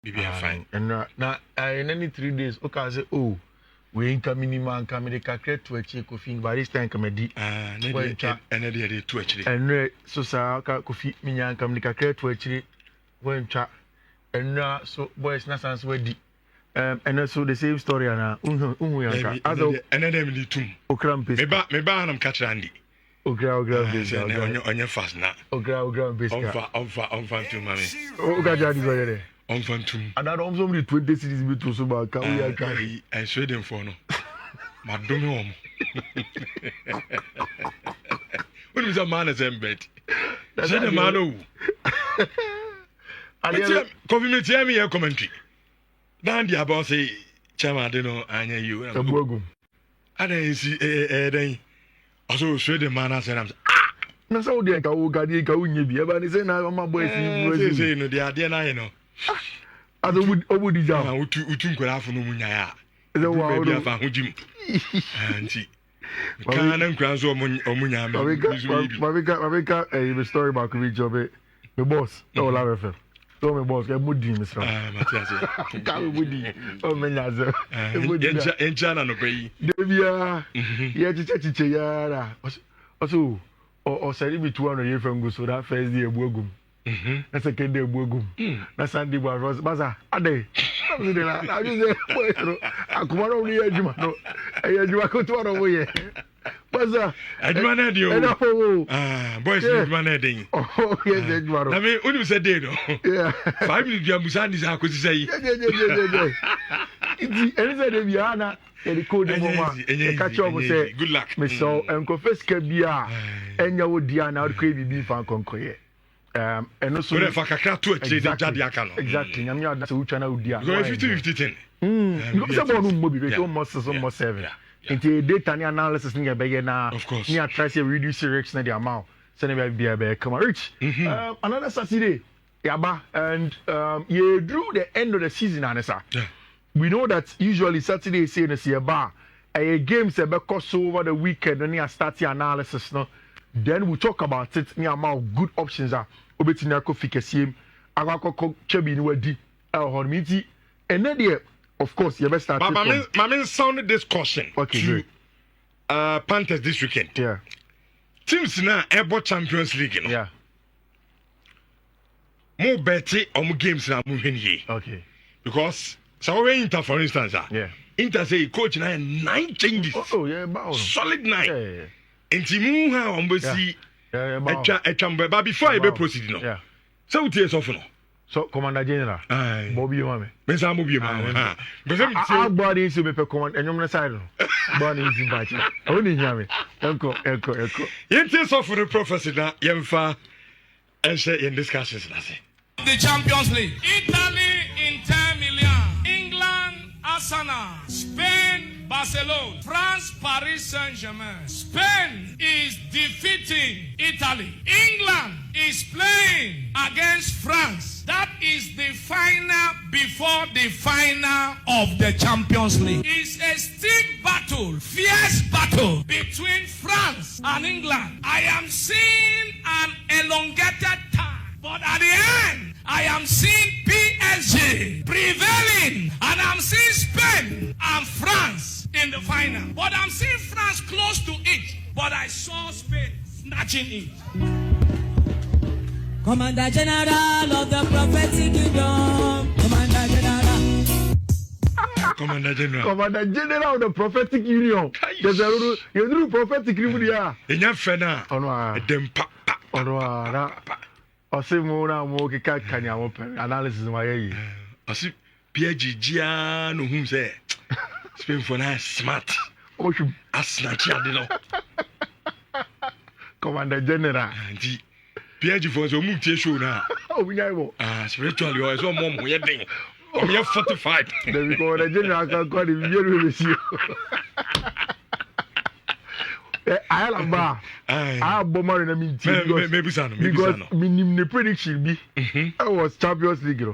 Be fine. And now in any 3 days, okay, say, oh, we ain't coming in, man, coming the cacret to a check of thing, but this time comedy. And they to actually. And so, sir, coffee, me, and come the cacret to a check when chat. And so, boys, not sans wedding. And also the same story, and and then need to. Okram, me ban them catch Andy. Ogra, on your fast now. Ogra, On to mommy. Oga, On to. and I don't only 20 cities to so about I swear them for no. Madam home. When was a man as embed? Say the man who. Coffee me a commentary. Dandy about say, Chama, I don't know, I know you. I didn't see then. Also, swear the man as I'm. Na so dey ka wo ga dey ka wo nye bi e ba ni say na ma boy si say no dey ade na you know. Aso obudi jam. Utu nkwara afo no munya ya. Is wa o do afa hojim. Anti. Kan na nkwara so omunya me. Mabeka a story about Kobe job. Me boss, no la refer. So me boss, e mudi me sra. Matias. Ka we mudi. O me nyaze. E mudi. Encha no pay. Devia. Ye chiche ya ra. Also or say be 200 years from go so that first day ebuogum. Na second day ebuogum. Na Sunday was baza ade. I just say boy no akuma no ni ejuma no. Ejuma ko to no ye. Baza ejuma na di o. Boys ejuma na dey. Oh yes ejuma. Na me unu say dey no. Yeah. 5 minutes dia musa ni sa ko si say. Yeah. Iti enze de biana e code mama e catch up say good luck. Me so confess ka bia enya wo dia na wo ko bibi fa konkoye. And also we fa kakra to actually dey jade aka no. Exactly. Nyam ya da se wucha na wo dia. Go 50-50 thing. Because about no mobi be so much 7. Into data analysis ni be na ni try to reduce risks na the amount. So na be come reach. Another Saturday yaba and you drew the end of the season anasa. Yeah. We know that usually Saturday say na see bar a game say be cost over the weekend when you start the analysis no. Then we talk about it ni amount good options are obetina ko fikesiem akako chebi ni wadi hormiti and then of course you best start but my sounded this caution to Panthers this weekend. Yeah. Teams now able Champions League no. Yeah. More betting on games now moving here. Okay. Because so we Inter for instance yeah. Inter say coach now 9 changes. Oh yeah, solid 9. Yeah. And team how on be see but before I be proceed no. Yeah. So what is often. So Commander General. Bobby Mame. Me say Bobby Mame. But say our body is be command and you side no. Body is invite. Only hear me. Echo. Yet so for the prophecy na yemfa and say in discussions na say. The Champions League. Italy Inter Milan, England Arsenal, Spain Barcelona, France Paris Saint-Germain. Spain is defeating Italy. England is playing against France. That is the final before the final of the Champions League. It's a stiff battle, fierce battle between France and England. I am seeing an elongated time. But at the end, I am seeing PSG prevailing, and I'm seeing Spain and France in the final. But I'm seeing France close to it, but I saw Spain snatching it. Commander General of the Prophetic Union. Commander General of the Prophetic Union. There's a little, you do prophetic union. Enya fena. Dem pa. Ose mo na mo ke ka kanya mo analysis wa ye. Ose PG gia no hu say. Spain for na smart. Oshum asnati ade no. Commander General. Ndi PG for so mu tie show na. O nya ibo. Spiritually o so mo mo ye den. O me 45. Then we Commander General can call the video with you. I have bomber in a meeting because minimum prediction be I was Champions League.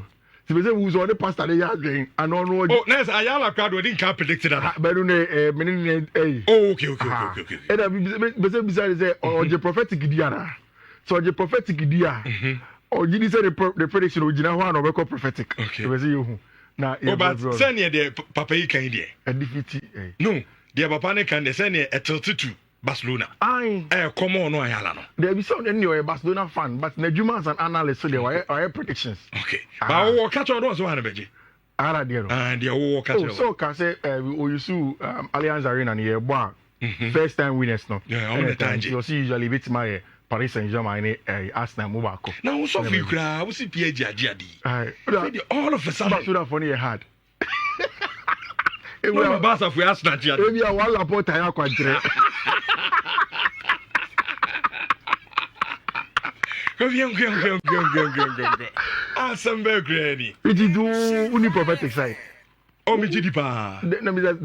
So we say who's on the past and they and on what. Oh, nice. Ayala crowd we didn't predict that. But okay. And besides say or the prophetic diana. So the prophetic dia Oh, you said the prediction original one or record prophetic. Okay. You see you. Now, but send the papa you can there. A defeat. No, the papa ne can send a 32 Barcelona. Aye. Come on, no, I know. There be some anyway Barcelona fan, but Nejuma as an analyst, so there were predictions. Okay. But I will catch on those one, Beji. And the war catch. So can say we use Allianz Arena near Bois. First time winners no. Yeah, all the time. You see usually beat my Paris Saint-Germain Arsenal Mobako. Now so few crowd, we see PSG. All of a sudden. That's what funny hard. We are Barca for Arsenal. Maybe I want Laporte ya kwantre. Go. Assemble granny. It do uni prophetic side. Oh, me gidi pa. Na me that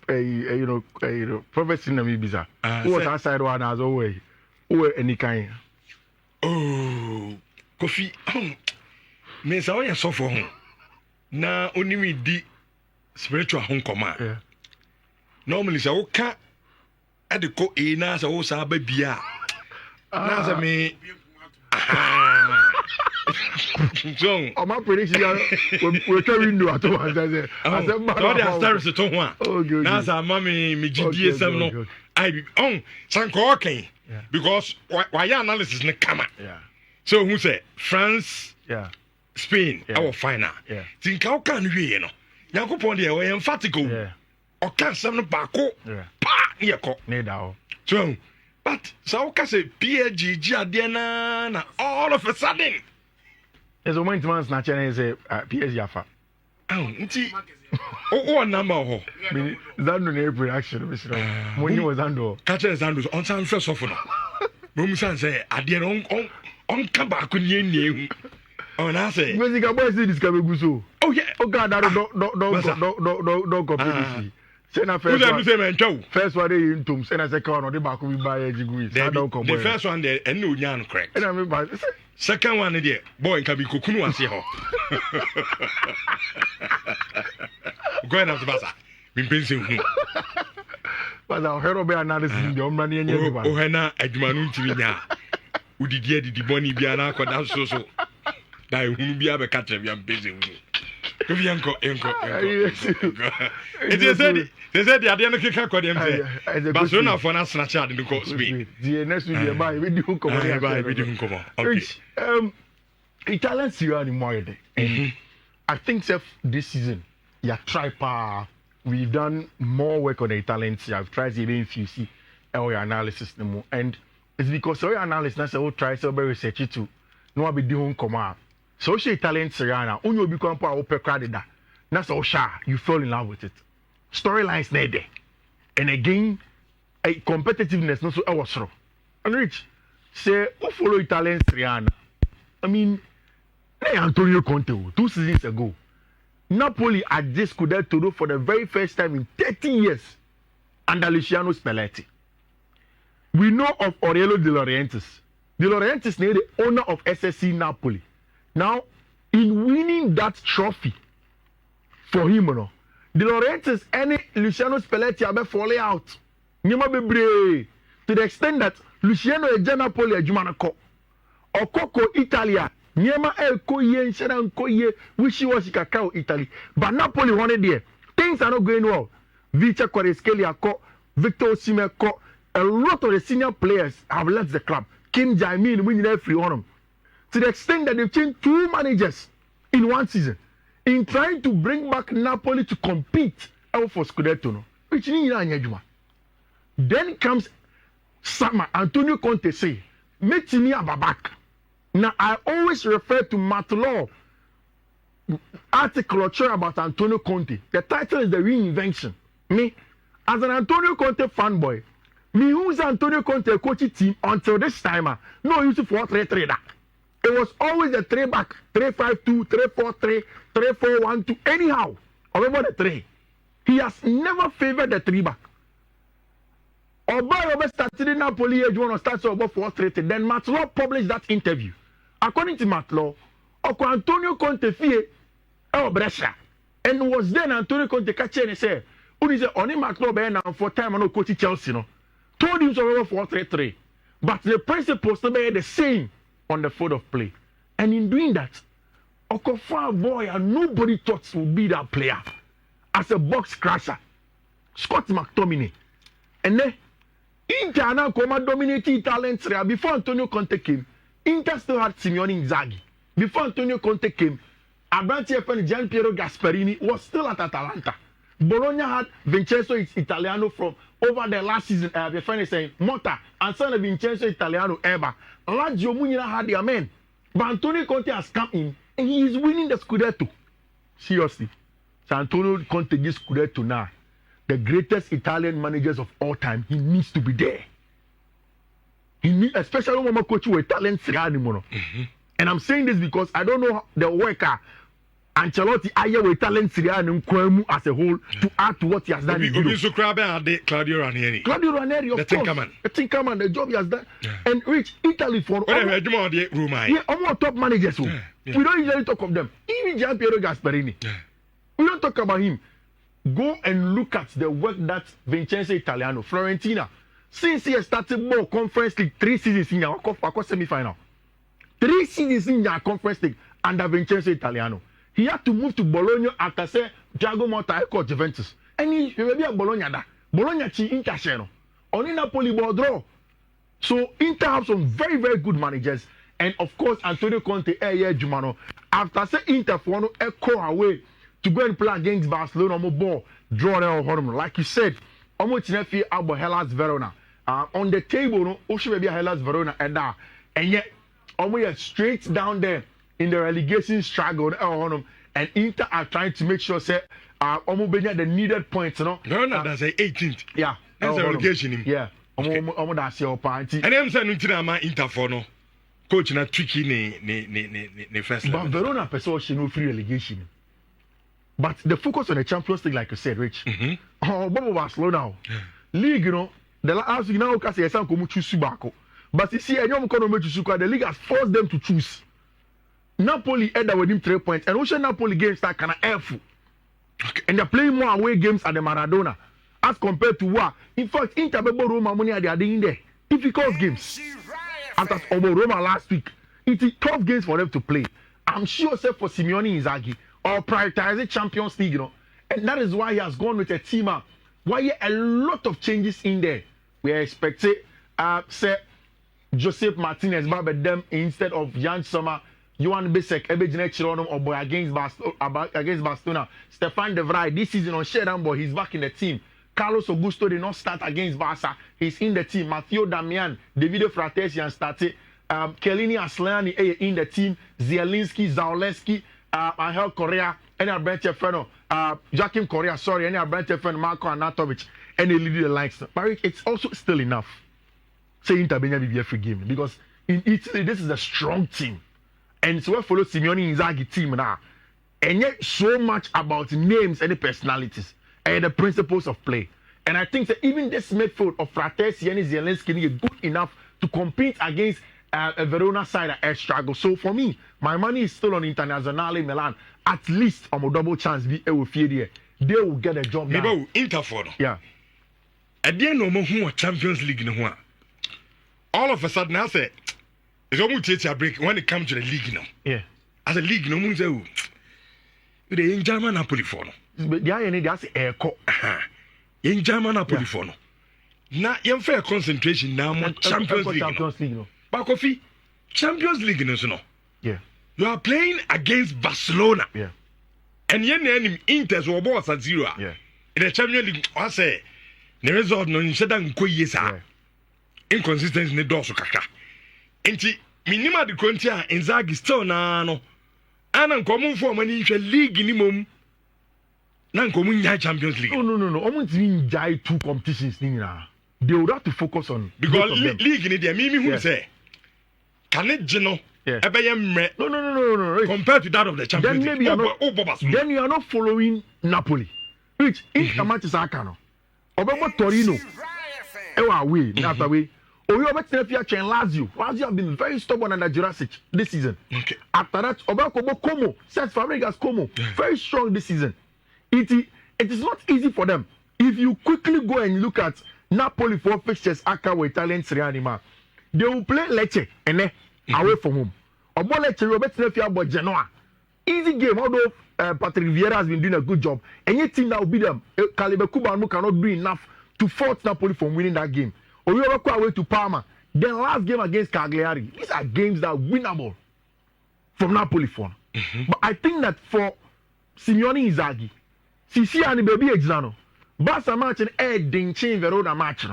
you know prophecy na me bisa. What outside one as always. Who any kind. Oh, Kofi. Me say we so for ho. Na oni me di spiritual home command. Yeah. Normally say o ka e de ko e na say o sa ba bia. Na say me John, my prediction we tell window at once. I said, all the stars to one. Okay. Now, say, mommy, me GDSM no. I be sanko okay. Because why analysis ne come. Yeah. So who say France? Yeah. Spain. Our final. Yeah. Think how can we no? Yakupon there we emphatic. Yeah. O can some no bako. Yeah. Pa yeko. Need that. So, but so can say PSG Giadiana na all of a sudden. There's a moment man snatch and say PSG afa. Nti o number ho. Zando na reaction we say. Money was Zando. Catch Zando on some first of no. Mum san say ade on ka ba ko nie nie hu. On I say. Music boy see this can go so. Oh yeah. Oh God, don't compete. Say na first one. First one they in tom. Say na second one they back we buy degree. The first one there and no nyan correct. And I mean but second one there boy can be kokunu ase ho. Go and after basa. Me pense hu. But I heard about analysis in the omra ne nya ba. O he na adwuma no ntimi nya. Udidi didi boni bia na akoda so. Dai hu bia be ka tre bia pense hu. Go enko. It is said the idea no kika kwa dem say. Barcelona for na snatch out in the Spain. The next week buy we do come. Okay. Italian Serie more and I think this season try pa we've done more work on the Italian Serie. I've tried even Fiifi our analysis and it's because our analysis na say we try so very research it to no be doing come. So she Italian Serie na only become pa open credit da. Na so you fall in love with it. Storylines there. And again, a competitiveness not so was wrong. And Rich say who follow Italian Serie A. I mean, Antonio Conte 2 seasons ago. Napoli had just Scudetto for the very first time in 30 years under Luciano Spalletti. We know of Aurelio De Laurentiis. De Laurentiis is the owner of SSC Napoli. Now, in winning that trophy for him, De Laurentiis and Luciano Spalletti are falling out. Nyama bebre to the extent that Luciano e Napoli adwumanako. Okoko Italia nyama koye nshara nkoye wishi was kakao Italy. But Napoli wanted there. Things are not going well. Vicha Kvaratskhelia ko, Victor Osimhen ko, a lot of the senior players have left the club. Kim Jae-min winning every one of them. To the extent that they've changed 2 managers in 1 season in trying to bring back Napoli to compete for Scudetto. Which means then comes Sama Antonio Conte say, "Make me back." Now I always refer to Matt Law article about Antonio Conte. The title is The Reinvention. Me, as an Antonio Conte fanboy, me who's Antonio Conte coaching team until this time, no use for 3-3 that. It was always a 3-back, 3-5-2, 3-4-3, 3-4-1-2, anyhow. Remember the 3. He has never favored the 3-back. Oba started in Napoli, you want to start so about 4-3. Then Matt Law published that interview. According to Matt Law, Antonio Conte fie Brescia. And was then Antonio Conte catching and say, "Uni say only Matt Law be now for time no coach Chelsea no." Told him so about 4-3-3. But the principles to be the same. on the field of play. And in doing that, Okofa boy and nobody thought would be that player as a box crusher. Scott McTominay. And then Inter now come dominating Italian Serie A. Before Antonio Conte came, Inter still had Simeone Inzaghi. Before Antonio Conte came, Abranti FN Gian Piero Gasperini was still at Atalanta. Bologna had Vincenzo Italiano from over the last season. The friend is saying Motta and son of Vincenzo Italiano Eba. Lazio Munina had their men. But Antonio Conte has come in and he is winning the Scudetto. Seriously. So Antonio Conte gets Scudetto now. The greatest Italian managers of all time, he needs to be there. He needs, especially when I'm coaching with Italian Serie A anymore. And I'm saying this because I don't know the worker Ancelotti aye with Italian Serie A and Nkwemu as a whole to add to what he has done in Europe. Claudio Ranieri. Claudio Ranieri, of course. The Tinkerman, the job he has done. Yeah. And reach Italy for almost top managers. Yeah. We don't usually talk of them. Even Gian Piero Gasperini. Yeah. We don't talk about him. Go and look at the work that Vincenzo Italiano, Fiorentina, since he has started more Conference League 3 seasons in your semi-final. 3 seasons in your Conference League under Vincenzo Italiano. He had to move to Bologna after say Thiago Motta called Juventus. And he may be a Bologna da. Bologna chi Inter sheno. Only Napoli ball draw. So Inter have some very, very good managers. And of course Antonio Conte Jumano. After say Inter for no echo away to go and play against Barcelona on ball, draw them. Like you said, almost never about Hellas Verona. On the table, no, Oshie be Hellas Verona and yet almost straight down there in the relegation struggle and Inter are trying to make sure say almost the needed points, you know. No, that's a 18th. Yeah. That's a relegation. Yeah. Almost that's your party. And I'm saying Inter for no coach na tricky ne first level. But Verona person she no free relegation. But the focus on the Champions League, like you said, Rich. Bobo was slow now. League, you know, the last week now, because some come choose Subako. But you see, anyone come to choose, the league has forced them to choose. Napoli ended with him 3 points, and also Napoli games start kind of airful. And they're playing more away games at the Maradona as compared to what? In fact, Inter Roma money they are doing there. Difficult games. After Roma last week, it is tough games for them to play. I'm sure, say for Simeone Inzaghi, or prioritize Champions League, you know, and that is why he has gone with a team up. Why a lot of changes in there. We are expecting, say, Joseph Martinez, but them instead of Jan Sommer, Johan Bisek, Ebejine Chironom, or boy against Barcelona. Stefan De Vrij, this season on Shedambo, he's back in the team. Carlos Augusto did not start against Barca. He's in the team. Matteo Damian, Davide Fratesian started. Kellini Asllani in the team. Zielinski, Zauleski, Angel Correa, and our branch friend, Joaquim Correa, sorry, and our branch friend Marco Anatovic, and they lead the likes. But it's also still enough. Say Inter Benya be a free game because in Italy this is a strong team, and so we follow Simeone Inzaghi team now, and yet so much about names and the personalities and the principles of play. And I think that even this midfield of Fratesi and Zielinski is good enough to compete against a Verona side at struggle. So for me, my money is still on Internazionale Milan. At least on a double chance be able to they will get a job done. Inter for yeah. At the end of the Champions League, all of a sudden I say it's almost take a break when it comes to the league now. Yeah. As a league, no one say the in German Napoli for no. But yeah, that's echo. In German Napoli for no. Now you fair concentration now on Champions League. No. Bakofi, Champions League no. Yeah. You are playing against Barcelona. Yeah. And your name Inter's or boss at 0. Yeah. In the Champions League, I say the result no instead of Koyesa. Inconsistency in the door so kaka. Enti minima de kontia Inzaghi still na no. Ana nkomo for money league ni mom. Na nkomo nya Champions League. No. Almost win jai 2 competitions ni na. They would have to focus on because league ni there me who say can it geno no. Compared to that of the Champions League. Then you are not following Napoli. Which in Manchester Akano. Obama Torino. Away, after way. Or you bet Lazio. Lazio have been very stubborn under Jurassic this season. Okay. After that, Obama Como, Cesc Fabregas Como, very strong this season. It is not easy for them. If you quickly go and look at Napoli for fixtures Aka with Italian Serie A, they will play Lecce and away from home. Obole Cherry Obetine Fia but Genoa. Easy game, although Patrick Vieira has been doing a good job. Any team that will beat them, Calibre Kubanu cannot do enough to force Napoli from winning that game. Oyoroku away to Parma. Then last game against Cagliari. These are games that are winnable from Napoli for. But I think that for Simeone Inzaghi, Sisi and baby Exano, Barca match and Ed Dinchin Verona match.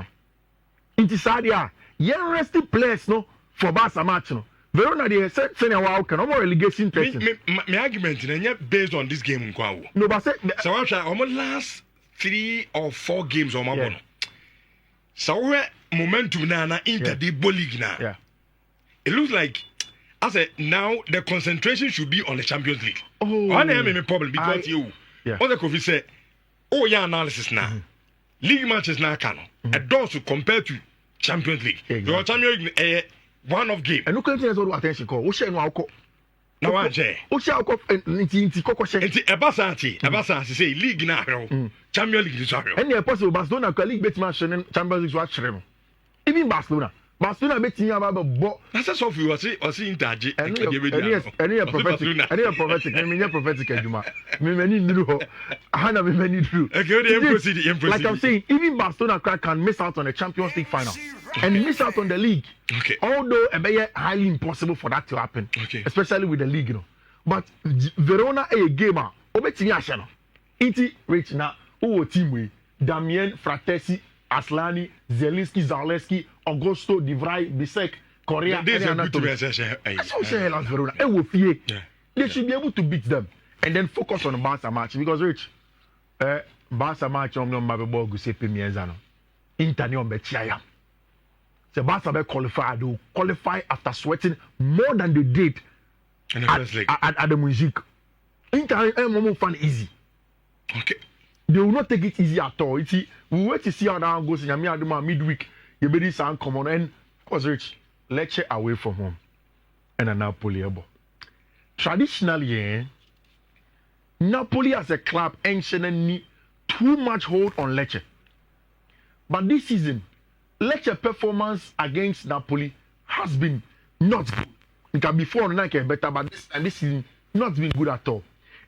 Inti Sadia, young resting players no for Barca match no. Verona they said senior wow can no more relegation testing. My argument is based on this game in No, but so I try almost last 3 or 4 games on my bono. So we momentum na Inter the league now. Yeah. It looks like I said now the concentration should be on the Champions League. Oh, I have a problem because all the COVID say, oh yeah, analysis now. League matches now can a does compared to Champions League. Your Champions League one of game. And look at what attention call. Who share no alcohol? Now I say. Who share alcohol? Nti koko share. Nti Ebasa say league now. Champions League is sorry. And the possible Barcelona league bet match and Champions League watch them. Even Barcelona bet team about but that's all you was Inter. Any prophetic. I mean prophetic Juma. Me many do. Hana me many do. Okay, like I'm saying, even Barcelona can miss out on the Champions League final and miss out on the league. Okay. Although it highly impossible for that to happen. Okay. Especially with the league, you know. But Verona a gamer. Obetini ashano. Iti rich na uwo team we Damien Fratesi Aslani Zelinski Zaleski Augusto Divrai Bisek Korea. This is a good Verona. They should be able to beat them and then focus on the Barca match because Rich Barca match on Mabebo Giuseppe Miezano. Inter on Bechiaya. So Barca be qualified. They will qualify after sweating more than they did at the music. Inter is fun easy. Okay. They will not take it easy at all. We wait to see how that goes in Yami midweek. You better sound common and was Rich. Lecce away from home. And a Napoli able. Traditionally, Napoli as a club ain't need too much hold on Lecce. But this season, Lecce performance against Napoli has been not good. It can be before now can better, but this season not been good at all.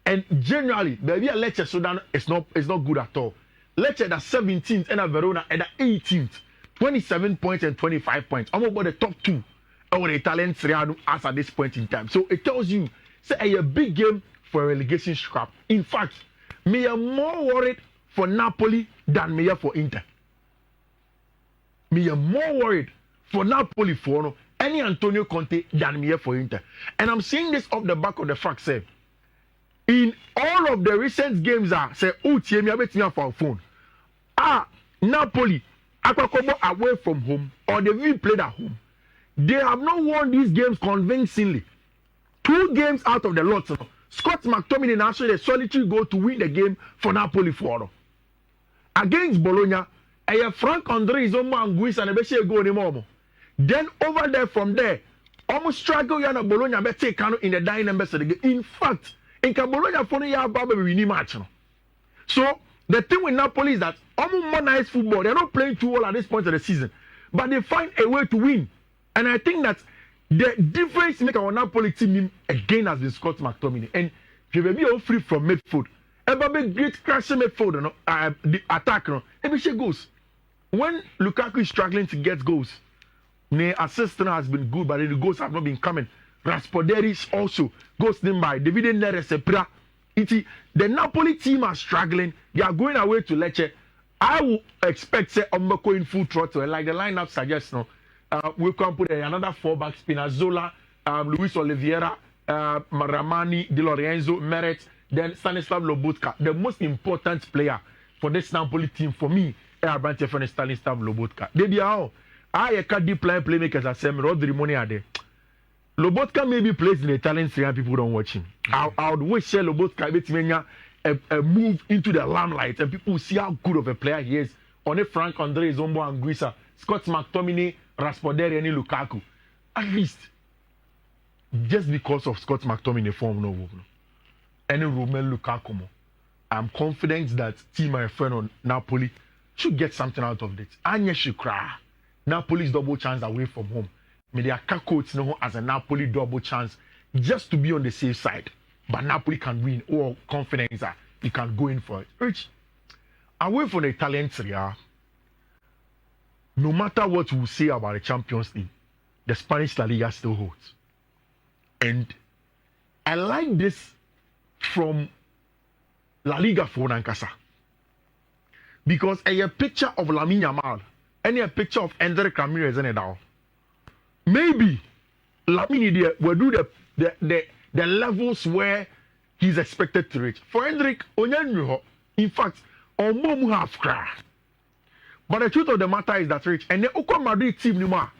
And generally, the idea Lecce Sudan is not good at all. Lecce at 17th and Verona at 18th, 27 points and 25 points. I'm about the top 2 of the Italian Serie A as at this point in time. So it tells you, say a big game for a relegation scrap. In fact, me are more worried for Napoli than me are for Inter. Me are more worried for Napoli for any Antonio Conte than me are for Inter. And I'm saying this off the back of the fact, say, in all of the recent games, say, me for our phone. Napoli, Akwakobo away from home, or they've even played at home. They have not won these games convincingly. 2 games out of the lot. Scott McTominay actually a solitary goal to win the game for Napoli for against Bologna. Frank Andre is almost Anguissa and a goal anymore. Then over there from there, almost struggle Yana Bologna but take in the dying numbers of the game. In fact, in Bologna for the Baba we need match. So the thing with Napoli is that almost more nice football. They're not playing too well at this point of the season, but they find a way to win. And I think that the difference make our Napoli team again has been Scott McTominay. And they will be all free from midfield. Ever be great crashing midfield, the attack, every shit goes. When Lukaku is struggling to get goals, the assistant has been good, but the goals have not been coming. Raspadori also goes named by David Neresepra. The Napoli team are struggling. They are going away to Lecce. I will expect say Ombako in full throttle, like the lineup suggests. We can put another 4-back Spinazzola, Luis Oliveira, Ramani, Di Lorenzo, Meret, then Stanislav Lobotka. The most important player for this Napoli team for me is Stanislav Lobotka. They be how I can deep playmakers as Sam Rodri money are there. Lobotka maybe plays in the Italian Serie, people don't watch him. I would wish Lobotka a move into the limelight and people see how good of a player he is. On a Frank Andre Zombo Anguissa, Scott McTominay, Raspadori, and Lukaku. At least, just because of Scott McTominay form no any Romelu Lukaku, I'm confident that team my friend on Napoli should get something out of it. Anya should cry. Napoli's double chance away from home. Maybe a coach no as a Napoli double chance just to be on the safe side. But Napoli can win or confidence that you can go in for it. Rich, away from the Italian Serie A, no matter what we say about the Champions League, the Spanish La Liga still holds. And I like this from La Liga for Nankasa. Because a picture of Lamine Yamal and a picture of Endrick Ramirez in it now. Maybe Lamine will do the levels where he's expected to reach. For Endrick, in fact, on mom have cry. But the truth of the matter is that Rich and the Oko Madrid team Nima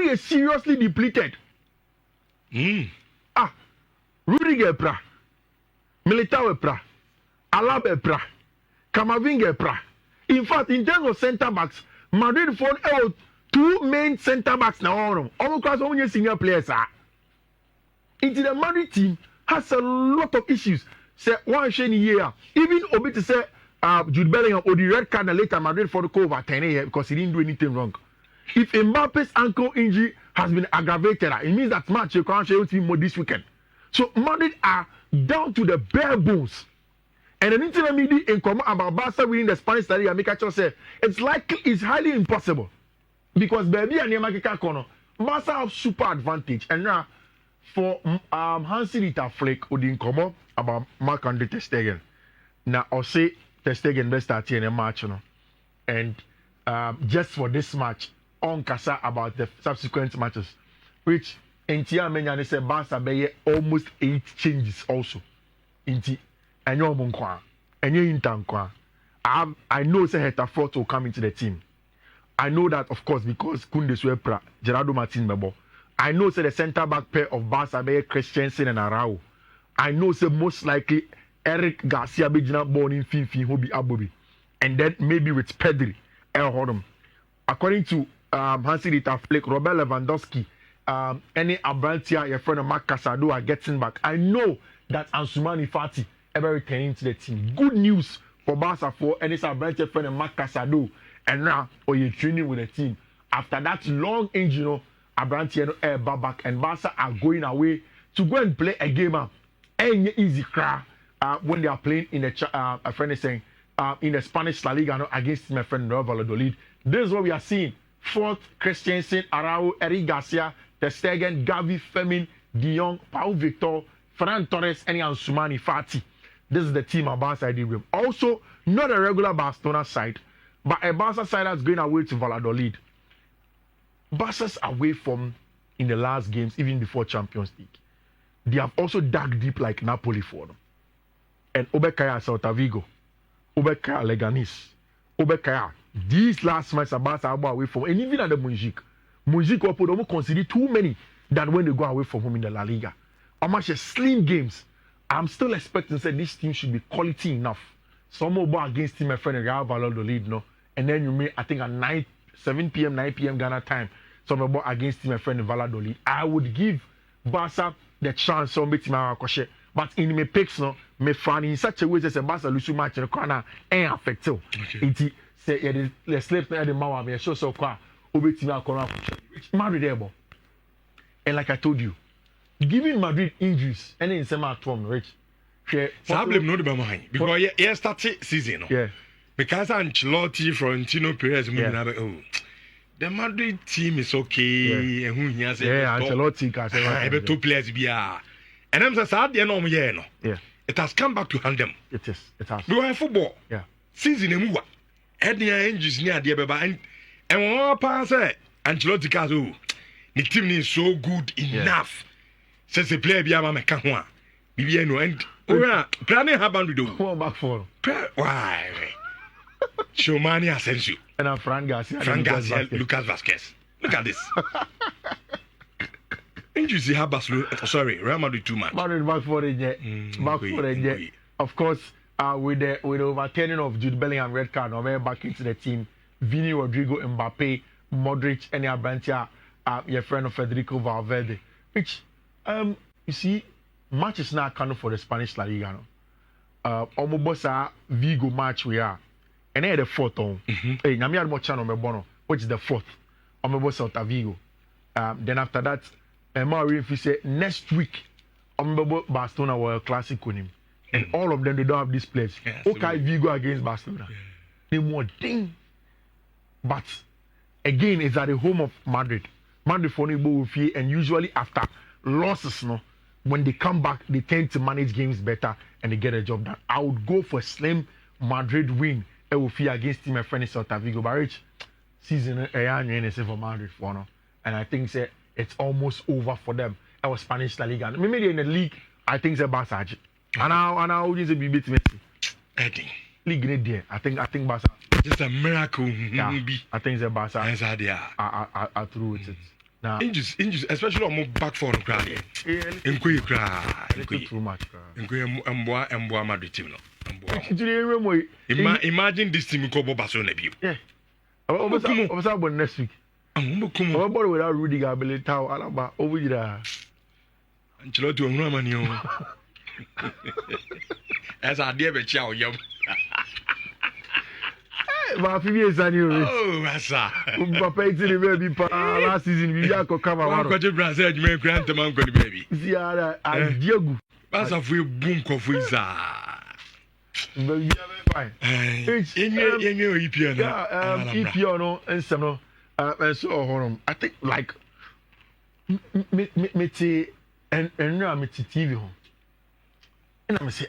is seriously depleted. Rudiger pra, Militao pra, Alaba pra, Camavinga pra. In fact, in terms of centre backs, Madrid found out 2 main centre backs now. Almost only senior players are. Into the Madrid team has a lot of issues. Say one shiny year, even Obi to say Jude Bellingham or the red card and later Madrid for the cover 10 years because he didn't do anything wrong. If Mbappe's ankle injury has been aggravated, it means that match you can't show more this weekend. So Madrid are down to the bare bones. And an intermediate in comment about Barca winning the Spanish Serie, Mikacho said it's highly impossible because baby and Yamakika Kono, Barca have super advantage. And now for Hansi Rita Flake or the comment about Mark and Ter Stegen. Now I'll say Ter Stegen best start in a match, and just for this match, on Kasa about the subsequent matches, which in Tiamenya said Barca be almost 8 changes also. Inti Enyo Munkwa, Enyo Intankwa. I know Heta will come into the team. I know that of course because Kunde Suepra, Gerardo Martin Mebo. I know the centre back pair of Barca be Christensen and Arao. I know most likely Eric Garcia be born in Fiifi Abobi. And then maybe with Pedri, El Hodom. According to Hansi Rita Flake, Robert Lewandowski, any Abrantia, your friend of Mark Casado are getting back. I know that Ansumani Fati ever returning to the team. Good news for Barca for any Abrantia friend of Mark Casado. And now, you're training with the team. After that long injury, Abrantia back and Barca are going away to go and play a game. Any easy cry when they are playing in the a friend is saying in the Spanish La Liga against my friend Real Valladolid. This is what we are seeing. Fourth, Christensen, Arao, Eric Garcia, Ter Stegen, Gavi, Femin, De Jong, Pau Victor, Ferran Torres, and Ansumani Fati. This is the team at Barca room. Also, not a regular Barcelona side, but a Barca side that's going away to Valladolid. Barca's away from in the last games, even before Champions League. They have also dug deep like Napoli for them. And Obekaya Celta Vigo, Obekaya Leganis, Obekaya. These last matches are Barca away from, and even at the Munjik don't consider too many than when they go away from home in the La Liga. Almost slim games. I'm still expecting that this team should be quality enough. Some more against team, my friend Real Valladolid, no, and then you may I think at 7 p.m., 9 p.m. Ghana time, some more against team, my friend Valladolid. I would give Barca the chance of meeting my Koshe, but in my picks, no, me fan in such a way that Barca lose match in the corner and affect you. It say the slip at the Mawa, me show so quick. Madrid able. And like I told you, giving Madrid injuries and in some form, Rich. I blame no behind because yeah, started season. Yeah. Because Ancelotti, Florentino Perez, the Madrid team is okay. And who he has Ancelotti can say 2 players be and I'm sad the norm no. Yeah. It has come back to hand them. It is. It has. We have football. Yeah. Season move. Head the injuries near the baba and one pass Ancelotti Kazu. The team is so good enough. Since the player be a mama can't be no end. Planning happen to do. Come back for. Why? Shomani Asensio. And I'm Fran Garcia. Lucas Vasquez. Look at this. Injuries have Barcelona. Sorry, Real Madrid too much. Madrid back for it. Of course, with the overturning of Jude Bellingham red card, now back into the team. Vini, Rodrigo, Mbappe, Modric, and Abrantia, your friend of Federico Valverde. Which, you see, match is now coming for the Spanish La Liga. Omobosa Vigo match we are. And then the fourth one. Hey, Namiad Mochano Mebono, which is the fourth. Omobosa Celta Vigo. Then after that, Mario say next week, Barcelona were a classic on him. And all of them, they don't have these players. Okay, Vigo against Barcelona. They more ding. But again, it's at the home of Madrid. Madrid for will feel, and usually after losses, no, when they come back, they tend to manage games better and they get a job done. I would go for a slim Madrid win. It will feel against Team Friendly Celta Vigo. But rich season, for Madrid for now. And I think it's almost over for them. It was Spanish La Liga. Maybe in the league, I think it's Barca. And I would just be beat Messi. I think league great there. I think Barca. Just a miracle. Yeah, I think it's Barca. That's how they are through with it. Now, injuries, especially on my back for the crowd. Inquiry cry. Too much. Inquiry Mboa Madrid team. Imagine this team called Barcelona. Yeah. What's up next week? About without Rudy Gabelli, Alaba, over there. Ancelotti to Romano. As I dare be chow yum. But Fiifi is a new. Oh, Massa. Papa, it's in the baby last season. We are going to come out. What you Brazil, you may grant the man, baby. Yeah, Diego. That's a free boom coffee. Baby, fine. EPN, and some. And so I think like me and now me TV home. And I'm say